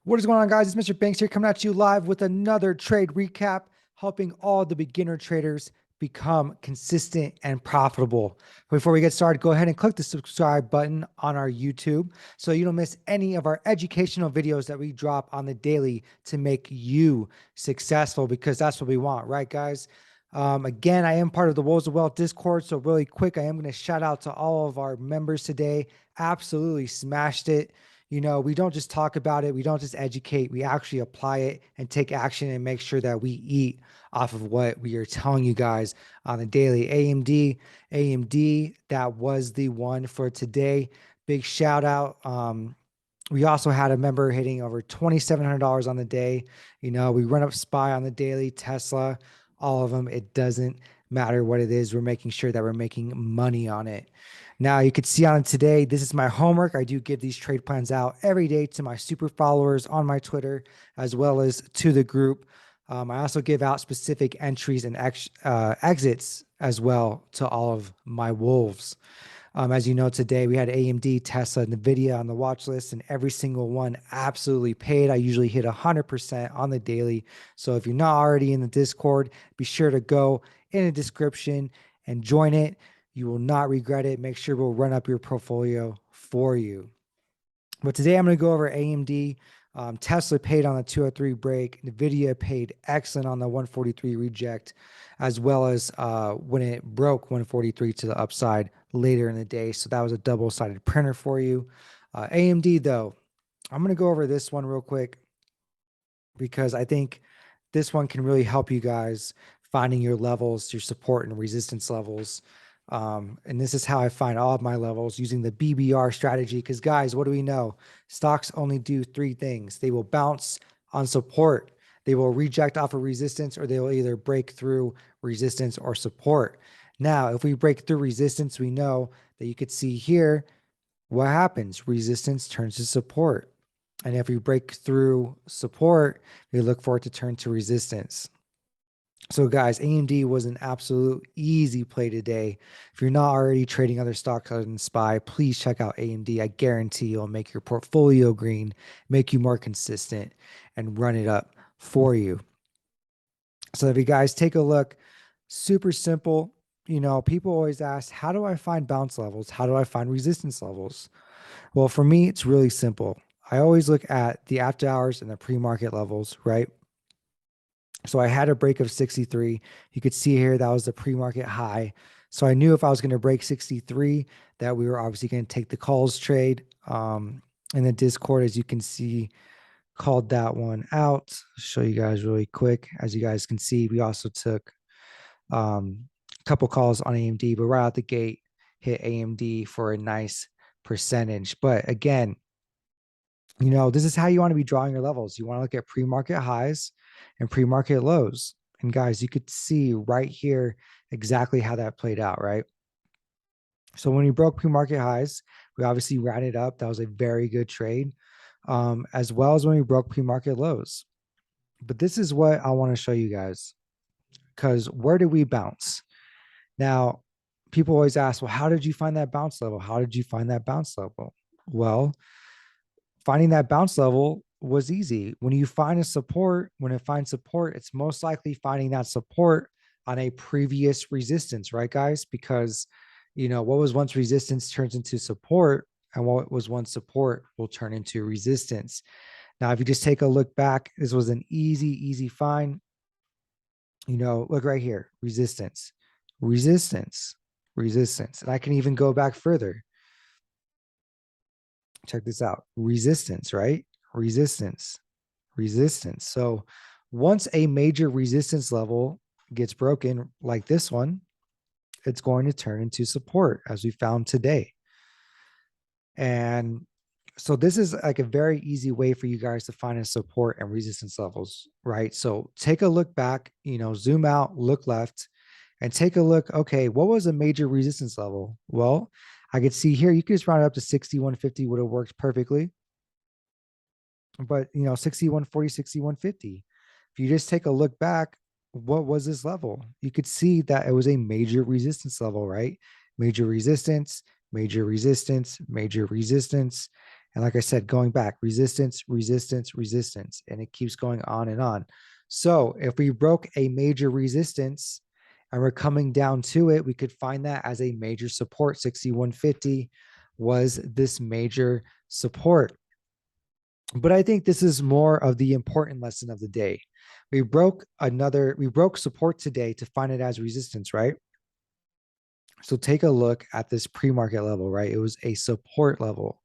What is going on, guys? It's Mr. Banks here coming at you live with another trade recap, helping all the beginner traders become consistent and profitable. Before we get started, go ahead and click the subscribe button on our YouTube so you don't miss any of our educational videos that we drop on the daily to make you successful, because that's what we want, right, guys? Again, I am part of the Wolves of Wealth Discord, so really quick, I am going to shout out to all of our members today. Absolutely smashed it. You know, we don't just talk about it, we don't just educate, we actually apply it and take action and make sure that we eat off of what we are telling you guys on the daily. AMD, that was the one for today. Big shout out. We also had a member hitting over $2,700 on the day. You know, we run up SPY on the daily, Tesla, all of them. It doesn't matter what it is. We're making sure that we're making money on it. Now, you could see on today, this is my homework. I do give these trade plans out every day to my super followers on my Twitter, as well as to the group. I also give out specific entries and exits as well to all of my wolves. As you know, today we had AMD, Tesla, NVIDIA on the watch list, and every single one absolutely paid. I usually hit 100% on the daily. So if you're not already in the Discord, be sure to go in the description and join it. You will not regret it. Make sure we'll run up your portfolio for you. But today I'm going to go over AMD. Tesla paid on the 203 break. NVIDIA paid excellent on the 143 reject, as well as when it broke 143 to the upside later in the day. So that was a double-sided printer for you. AMD, though, I'm going to go over this one real quick because I think this one can really help you guys finding your levels, your support and resistance levels. And this is how I find all of my levels using the BBR strategy. Because guys, what do we know? Stocks only do three things. They will bounce on support, they will reject off of resistance, or they will either break through resistance or support. Now, if we break through resistance, we know that you could see here what happens. Resistance turns to support. And if we break through support, we look for it to turn to resistance. So guys, AMD was an absolute easy play today. If you're not already trading other stocks other than SPY, please check out AMD. I guarantee it'll make your portfolio green, make you more consistent, and run it up for you. So if you guys take a look, super simple. You know, people always ask, how do I find bounce levels? How do I find resistance levels? Well, for me, it's really simple. I always look at the after hours and the pre-market levels, right? So I had a break of 63. You could see here that was the pre-market high. So I knew if I was going to break 63, that we were obviously going to take the calls trade. In the Discord, as you can see, called that one out. I'll show you guys really quick. As you guys can see, we also took a couple calls on AMD, but right out the gate, hit AMD for a nice percentage. But again, you know, this is how you want to be drawing your levels. You want to look at pre-market highs and pre-market lows. And guys, you could see right here exactly how that played out, right? So when we broke pre-market highs, we obviously ran it up. That was a very good trade, as well as when we broke pre-market lows. But this is what I want to show you guys, because where did we bounce? Now, people always ask, well, how did you find that bounce level? How did you find that bounce level? Well, finding that bounce level was easy. When you find a support, when it finds support, it's most likely finding that support on a previous resistance, right, guys? Because, you know, what was once resistance turns into support, and what was once support will turn into resistance. Now, if you just take a look back, this was an easy find. You know, look right here, resistance, resistance, resistance. And I can even go back further. Check this out. Resistance, right? Resistance, resistance. So once a major resistance level gets broken like this one, it's going to turn into support, as we found today. And so this is like a very easy way for you guys to find a support and resistance levels, right? So take a look back, you know, zoom out, look left, and take a look. Okay, what was a major resistance level? Well, I could see here, you could just round it up to 6150 would have worked perfectly. But, you know, 6140, 6150. If you just take a look back, what was this level? You could see that it was a major resistance level, right? Major resistance, major resistance, major resistance. And like I said, going back, resistance, resistance, resistance, and it keeps going on and on. So if we broke a major resistance and we're coming down to it, we could find that as a major support. 6150 was this major support. But I think this is more of the important lesson of the day. We broke support today to find it as resistance, right? So take a look at this pre-market level, right? It was a support level,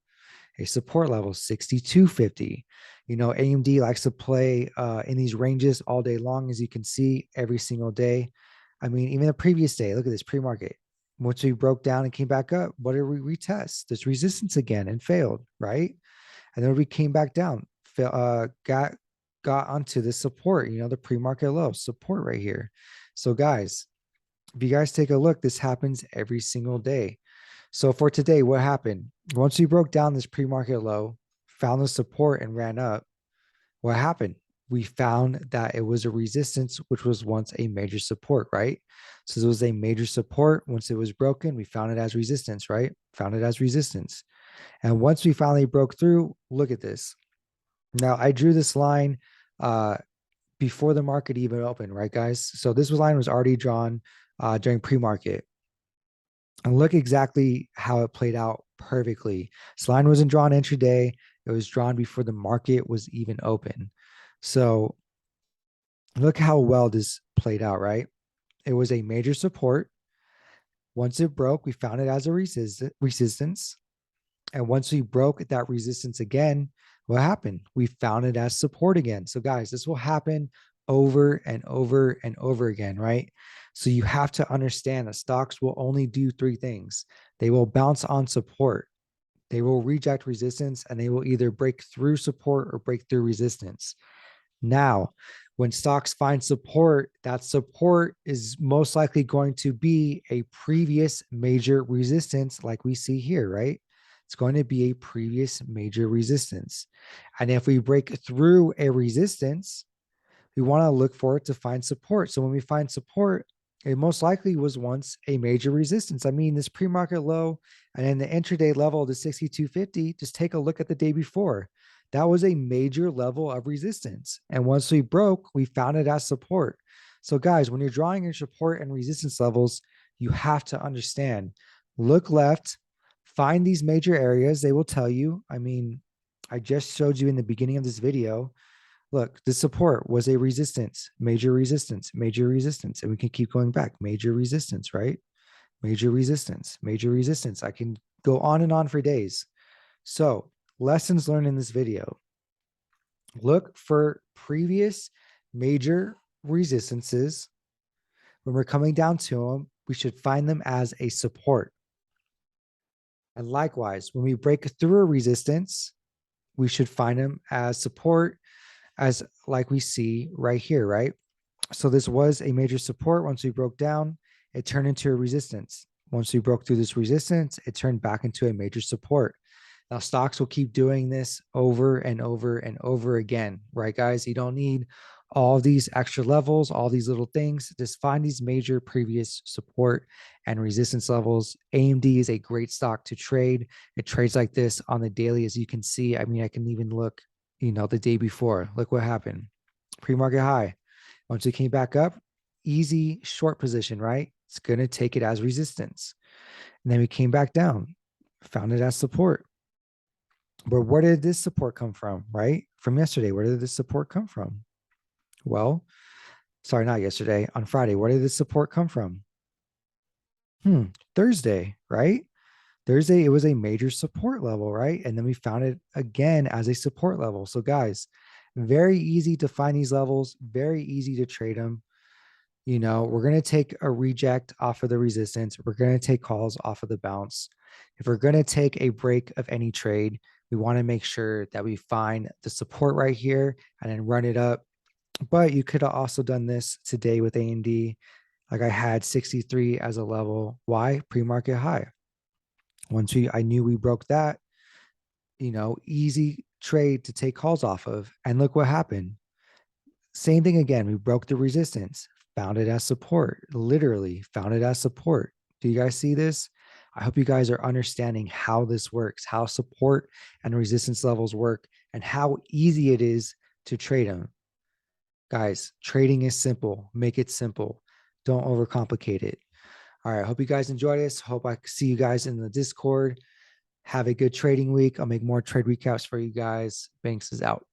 6250. You know, AMD likes to play in these ranges all day long, as you can see, every single day. I mean, even the previous day, look at this pre-market. Once we broke down and came back up, what did we retest? This resistance again and failed, right? And then we came back down, got onto the support, you know, the pre-market low support right here. So guys, if you guys take a look, this happens every single day. So for today, what happened? Once we broke down this pre-market low, found the support and ran up, what happened? We found that it was a resistance, which was once a major support, right? So it was a major support. Once it was broken, we found it as resistance, right? Found it as resistance. And once we finally broke through, look at this. Now I drew this line before the market even opened, right, guys? So this line was already drawn during pre-market. And look exactly how it played out perfectly. This line wasn't drawn intraday. It was drawn before the market was even open. So look how well this played out, right? It was a major support. Once it broke, we found it as a resistance. And once we broke that resistance again, what happened? We found it as support again. So guys, this will happen over and over and over again, right? So you have to understand that stocks will only do three things. They will bounce on support, they will reject resistance, and they will either break through support or break through resistance. Now, when stocks find support, that support is most likely going to be a previous major resistance, like we see here, right? It's going to be a previous major resistance. And if we break through a resistance, we want to look for it to find support. So when we find support, it most likely was once a major resistance. I mean, this pre-market low and then the intraday level, the 6250, just take a look at the day before. That was a major level of resistance. And once we broke, we found it as support. So guys, when you're drawing your support and resistance levels, you have to understand, look left, find these major areas. They will tell you. I mean, I just showed you in the beginning of this video. Look, the support was a resistance, major resistance, major resistance. And we can keep going back, major resistance, right? Major resistance, major resistance. I can go on and on for days. So lessons learned in this video. Look for previous major resistances. When we're coming down to them, we should find them as a support. And likewise, when we break through a resistance, we should find them as support, as like we see right here, right? So this was a major support. Once we broke down, it turned into a resistance. Once we broke through this resistance, it turned back into a major support. Now, stocks will keep doing this over and over and over again, right, guys? You don't need all these extra levels, all these little things. Just find these major previous support and resistance levels. AMD is a great stock to trade. It trades like this on the daily, as you can see. I mean, I can even look, you know, the day before. Look what happened. Pre-market high. Once it came back up, easy short position, right? It's going to take it as resistance. And then we came back down, found it as support. But where did this support come from, right? From yesterday, where did this support come from? Well, sorry, not yesterday, on Friday, where did this support come from? Thursday, right? Thursday, it was a major support level, right? And then we found it again as a support level. So guys, very easy to find these levels, very easy to trade them. You know, we're going to take a reject off of the resistance. We're going to take calls off of the bounce. If we're going to take a break of any trade, we want to make sure that we find the support right here and then run it up. But you could have also done this today with AMD. Like I had 63 as a level. Why? Pre-market high. Once I knew we broke that, you know, easy trade to take calls off of. And look what happened. Same thing again. We broke the resistance, found it as support, literally found it as support. Do you guys see this? I hope you guys are understanding how this works, how support and resistance levels work, and how easy it is to trade them. Guys, trading is simple. Make it simple. Don't overcomplicate it. All right. I hope you guys enjoy this. Hope I see you guys in the Discord. Have a good trading week. I'll make more trade recaps for you guys. Banks is out.